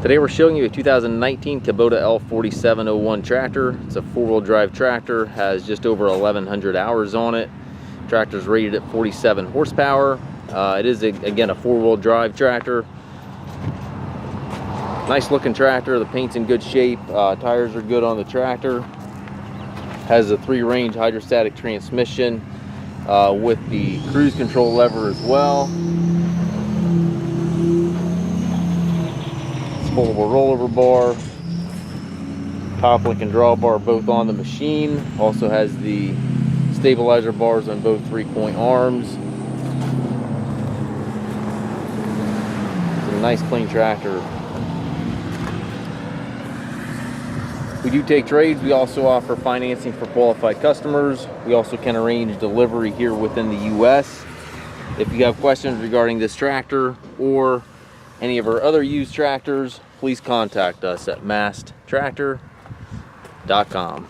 Today we're showing you a 2019 Kubota L4701 tractor. It's a four-wheel drive tractor, has just over 1,100 hours on it. Tractor's rated at 47 horsepower. It is, again, a four-wheel drive tractor. Nice looking tractor. The paint's in good shape. Tires are good on the tractor. Has a 3-range hydrostatic transmission with the cruise control lever as well. Foldable rollover bar, top link and drawbar both on the machine. Also has the stabilizer bars on both 3-point arms. It's a nice clean tractor. We do take trades. We also offer financing for qualified customers. We also can arrange delivery here within the US. If you have questions regarding this tractor or any of our other used tractors, please contact us at masttractor.com.